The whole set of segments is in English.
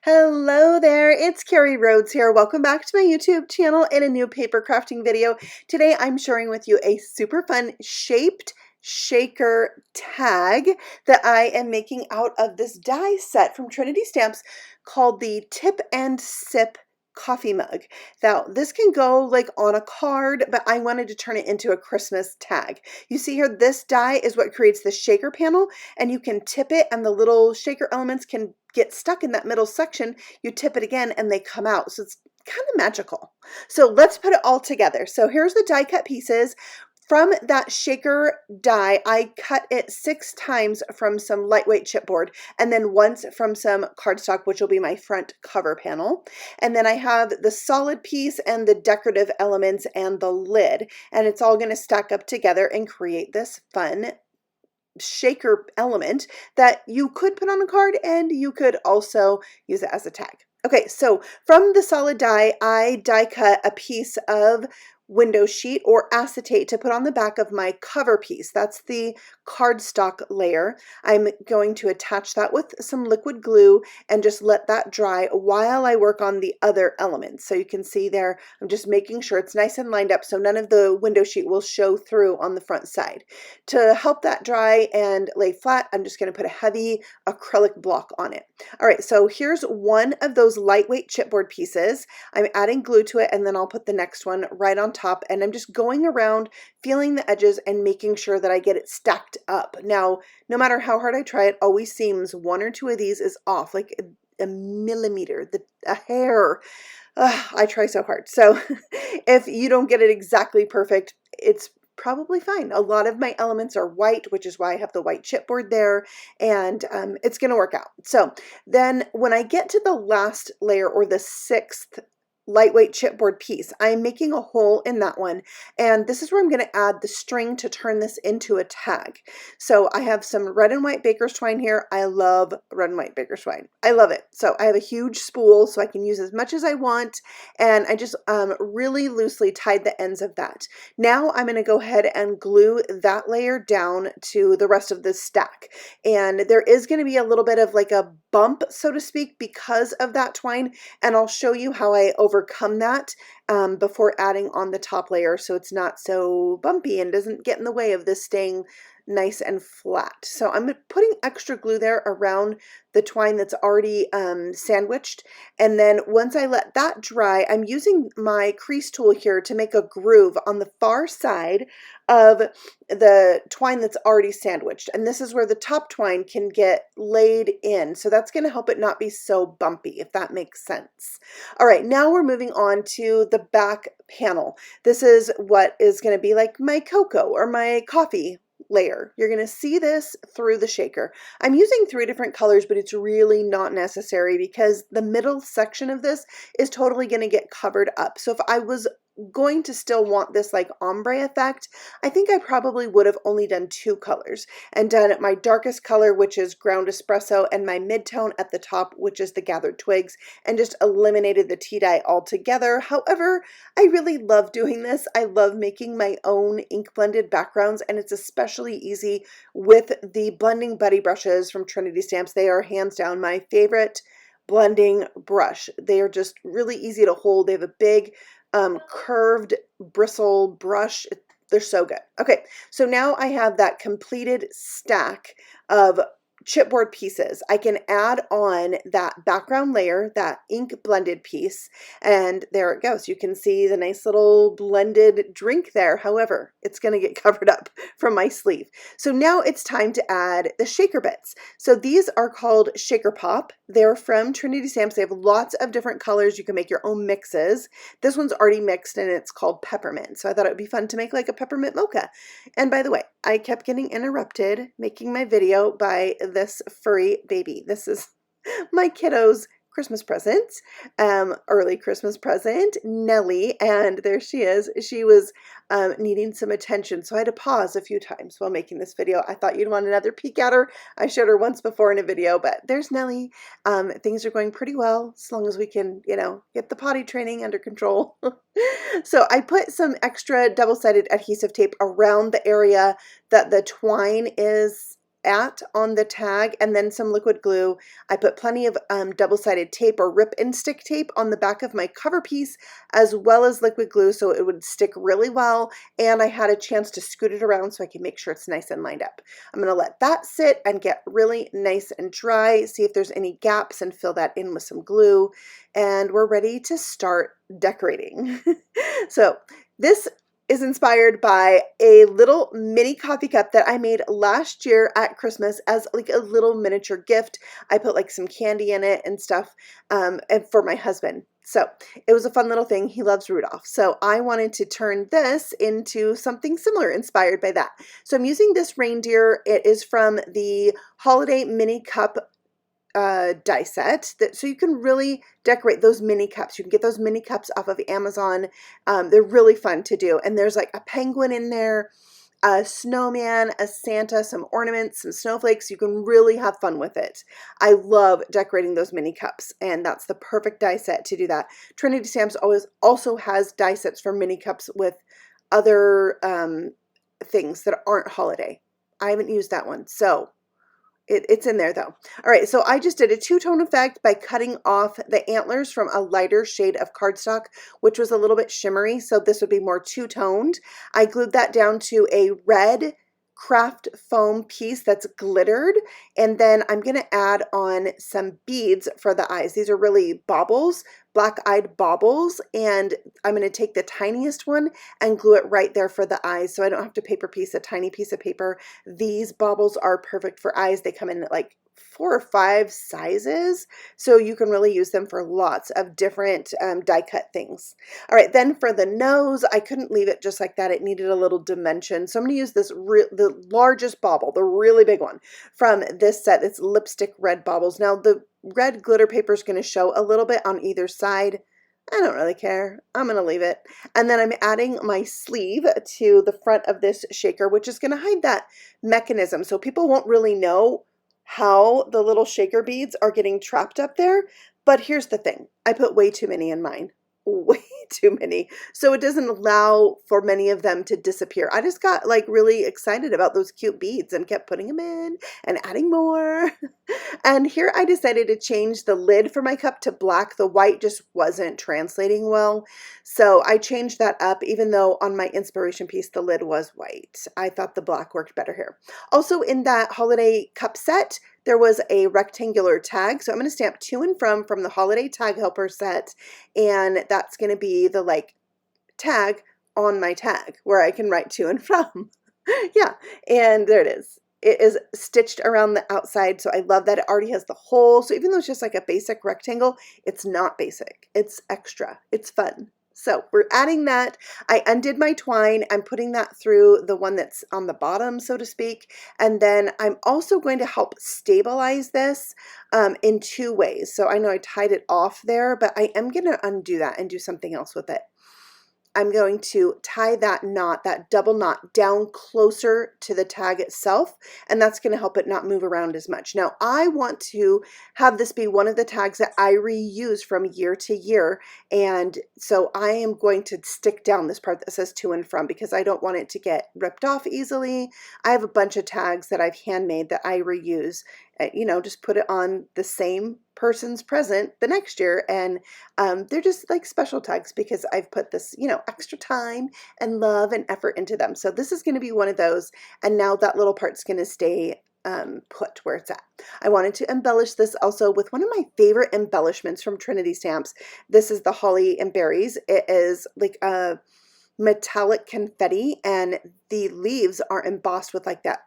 Hello there, it's Carrie Rhodes here. Welcome back to my YouTube channel and a new paper crafting video. Today I'm sharing with you a super fun shaped shaker tag that I am making out of this die set from Trinity Stamps called the Tip and Sip coffee mug. Now this can go like on a card, but I wanted to turn it into a Christmas tag. You see here, this die is what creates the shaker panel, and you can tip it and the little shaker elements can get stuck in that middle section. You tip it again and they come out. So it's kind of magical. So let's put it all together. So here's the die cut pieces. From that shaker die, I cut it 6 times from some lightweight chipboard and then once from some cardstock, which will be my front cover panel. And then I have the solid piece and the decorative elements and the lid, and it's all going to stack up together and create this fun shaker element that you could put on a card, and you could also use it as a tag. Okay, so from the solid die, I die cut a piece of window sheet or acetate to put on the back of my cover piece. That's the cardstock layer. I'm going to attach that with some liquid glue and just let that dry while I work on the other elements. So you can see there, I'm just making sure it's nice and lined up so none of the window sheet will show through on the front side. To help that dry and lay flat, I'm just going to put a heavy acrylic block on it. All right, so here's one of those lightweight chipboard pieces. I'm adding glue to it, and then I'll put the next one right on top, and I'm just going around feeling the edges and making sure that I get it stacked up. Now, no matter how hard I try, it always seems one or two of these is off, like a millimeter, a hair. I try so hard. So if you don't get it exactly perfect, it's probably fine. A lot of my elements are white, which is why I have the white chipboard there, and it's going to work out. So then when I get to the last layer, or the 6th lightweight chipboard piece, I'm making a hole in that one, and this is where I'm going to add the string to turn this into a tag. So I have some red and white baker's twine here. I love red and white baker's twine. I love it. So I have a huge spool so I can use as much as I want, and I just really loosely tied the ends of that. Now I'm going to go ahead and glue that layer down to the rest of this stack, and there is going to be a little bit of like a bump, so to speak, because of that twine, and I'll show you how I overcome that before adding on the top layer so it's not so bumpy and doesn't get in the way of this staying nice and flat. So I'm putting extra glue there around the twine that's already sandwiched, and then once I let that dry, I'm using my crease tool here to make a groove on the far side of the twine that's already sandwiched, and this is where the top twine can get laid in, so that's going to help it not be so bumpy, if that makes sense. All right, now we're moving on to the back panel. This is what is going to be like my cocoa or my coffee layer. You're going to see this through the shaker. I'm using 3 different colors, but it's really not necessary because the middle section of this is totally going to get covered up. So if I was going to still want this like ombre effect, I think I probably would have only done 2 colors and done my darkest color, which is ground espresso, and my mid-tone at the top, which is the gathered twigs, and just eliminated the tea dye altogether. However, I really love doing this. I love making my own ink blended backgrounds, and it's especially easy with the Blending Buddy brushes from Trinity Stamps. They are hands down my favorite blending brush. They are just really easy to hold. They have a big curved bristle brush. They're so good. Okay, so now I have that completed stack of chipboard pieces. I can add on that background layer, that ink blended piece, and there it goes. You can see the nice little blended drink there. However, it's going to get covered up from my sleeve. So now it's time to add the shaker bits. So these are called Shaker Pop. They're from Trinity Stamps. They have lots of different colors. You can make your own mixes. This one's already mixed and it's called Peppermint. So I thought it would be fun to make like a peppermint mocha. And by the way, I kept getting interrupted making my video by this furry baby. This is my kiddo's Christmas present, early Christmas present, Nellie, and there she is. She was needing some attention, so I had to pause a few times while making this video. I thought you'd want another peek at her. I showed her once before in a video, but there's Nellie. Things are going pretty well, as long as we can, you know, get the potty training under control. So I put some extra double-sided adhesive tape around the area that the twine is on the tag, and then some liquid glue. I put plenty of double-sided tape or rip and stick tape on the back of my cover piece, as well as liquid glue so it would stick really well, and I had a chance to scoot it around so I can make sure it's nice and lined up. I'm going to let that sit and get really nice and dry, see if there's any gaps, and fill that in with some glue, and we're ready to start decorating. So this is inspired by a little mini coffee cup that I made last year at Christmas as like a little miniature gift. I put like some candy in it and stuff, and for my husband. So it was a fun little thing. He loves Rudolph. So I wanted to turn this into something similar inspired by that. So I'm using this reindeer. It is from the Holiday Mini Cup die set, so you can really decorate those mini cups. You can get those mini cups off of Amazon. They're really fun to do, and there's like a penguin in there, a snowman, a Santa, some ornaments, some snowflakes. You can really have fun with it. I love decorating those mini cups, and that's the perfect die set to do that. Trinity Stamps also has die sets for mini cups with other things that aren't holiday. I haven't used that one, so it's in there though. All right, so I just did a two-tone effect by cutting off the antlers from a lighter shade of cardstock, which was a little bit shimmery, so this would be more two-toned. I glued that down to a red craft foam piece that's glittered, and then I'm going to add on some beads for the eyes. These are really baubles, black-eyed baubles, and I'm going to take the tiniest one and glue it right there for the eyes, so I don't have to paper piece a tiny piece of paper. These baubles are perfect for eyes. They come in like 4 or 5 sizes, so you can really use them for lots of different die cut things. All right, then for the nose, I couldn't leave it just like that. It needed a little dimension, so I'm going to use this the largest bauble, the really big one from this set. It's lipstick red baubles. Now the red glitter paper is going to show a little bit on either side. I don't really care. I'm going to leave it. And then I'm adding my sleeve to the front of this shaker, which is going to hide that mechanism, so people won't really know how the little shaker beads are getting trapped up there. But here's the thing. I put way too many in mine. Way too many. So it doesn't allow for many of them to disappear. I just got like really excited about those cute beads and kept putting them in and adding more. And here I decided to change the lid for my cup to black. The white just wasn't translating well. So I changed that up, even though on my inspiration piece, the lid was white. I thought the black worked better here. Also in that holiday cup set, there was a rectangular tag. So I'm going to stamp to and from the holiday tag helper set. And that's going to be the like tag on my tag where I can write to and from. Yeah. And there it is. It is stitched around the outside. So I love that it already has the hole. So even though it's just like a basic rectangle, it's not basic. It's extra. It's fun. So we're adding that. I undid my twine. I'm putting that through the one that's on the bottom, so to speak. And then I'm also going to help stabilize this in 2 ways. So I know I tied it off there, but I am going to undo that and do something else with it. I'm going to tie that knot, that double knot, down closer to the tag itself, and that's going to help it not move around as much. Now, I want to have this be one of the tags that I reuse from year to year, and so I am going to stick down this part that says to and from because I don't want it to get ripped off easily. I have a bunch of tags that I've handmade that I reuse. You know, just put it on the same person's present the next year, and they're just like special tags because I've put this, you know, extra time and love and effort into them. So this is going to be one of those, and now that little part's going to stay put where it's at. I wanted to embellish this also with one of my favorite embellishments from Trinity Stamps. This is the Holly and Berries. It is like a metallic confetti, and the leaves are embossed with like that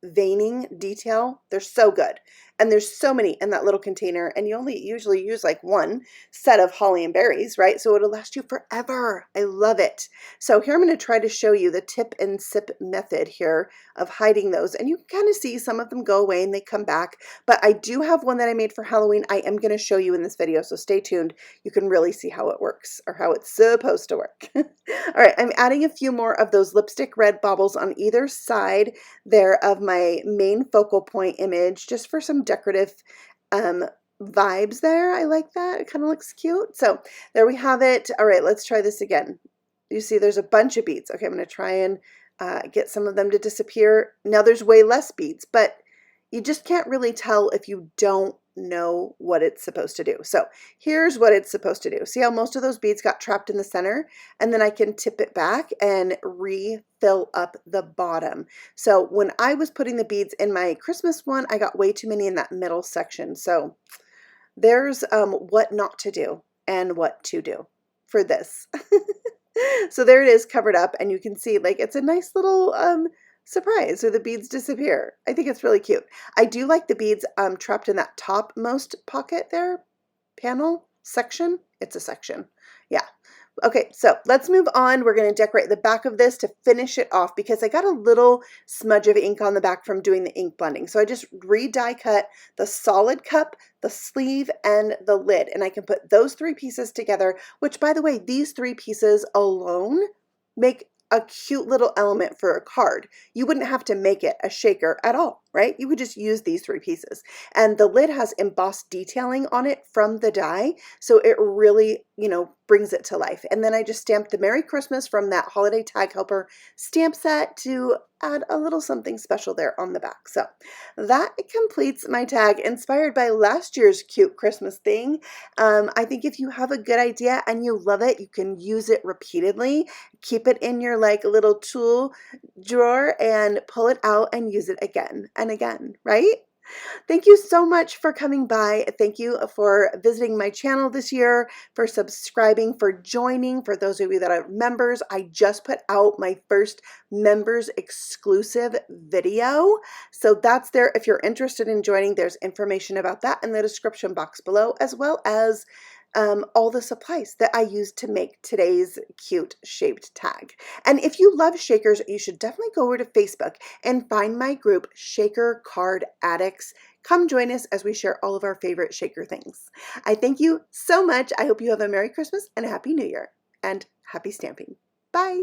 veining detail. They're so good, and there's so many in that little container, and you only usually use like one set of holly and berries, right? So it'll last you forever. I love it. So here I'm going to try to show you the tip and sip method here of hiding those, and you can kind of see some of them go away and they come back, but I do have one that I made for Halloween. I am going to show you in this video, so stay tuned. You can really see how it works, or how it's supposed to work. All right, I'm adding a few more of those lipstick red baubles on either side there of my main focal point image, just for some decorative vibes there. I like that. It kind of looks cute. So there we have it. All right, let's try this again. You see there's a bunch of beads. Okay, I'm going to try and get some of them to disappear. Now there's way less beads, but you just can't really tell if you don't know what it's supposed to do. So here's what it's supposed to do. See how most of those beads got trapped in the center, and then I can tip it back and refill up the bottom. So when I was putting the beads in my Christmas one, I got way too many in that middle section. So there's what not to do and what to do for this. So there it is covered up, and you can see like it's a nice little surprise where the beads disappear. I think it's really cute. I do like the beads trapped in that topmost pocket there, panel, section. It's a section. Yeah. Okay, so let's move on. We're going to decorate the back of this to finish it off because I got a little smudge of ink on the back from doing the ink blending. So I just re-die cut the solid cup, the sleeve, and the lid. And I can put those three pieces together, which by the way, these three pieces alone make a cute little element for a card. You wouldn't have to make it a shaker at all, right? You would just use these three pieces. And the lid has embossed detailing on it from the die, so it really, you know, brings it to life. And then I just stamped the Merry Christmas from that Holiday Tag Helper stamp set to add a little something special there on the back. So that completes my tag inspired by last year's cute Christmas thing. I think if you have a good idea and you love it, you can use it repeatedly. Keep it in your like little tool drawer and pull it out and use it again and again, right? Thank you so much for coming by. Thank you for visiting my channel this year, for subscribing, for joining. For those of you that are members, I just put out my first members exclusive video. So that's there. If you're interested in joining, there's information about that in the description box below, as well as all the supplies that I used to make today's cute shaped tag. And if you love shakers, you should definitely go over to Facebook and find my group, Shaker Card Addicts. Come join us as we share all of our favorite shaker things. I thank you so much. I hope you have a Merry Christmas and a Happy New Year and happy stamping. Bye.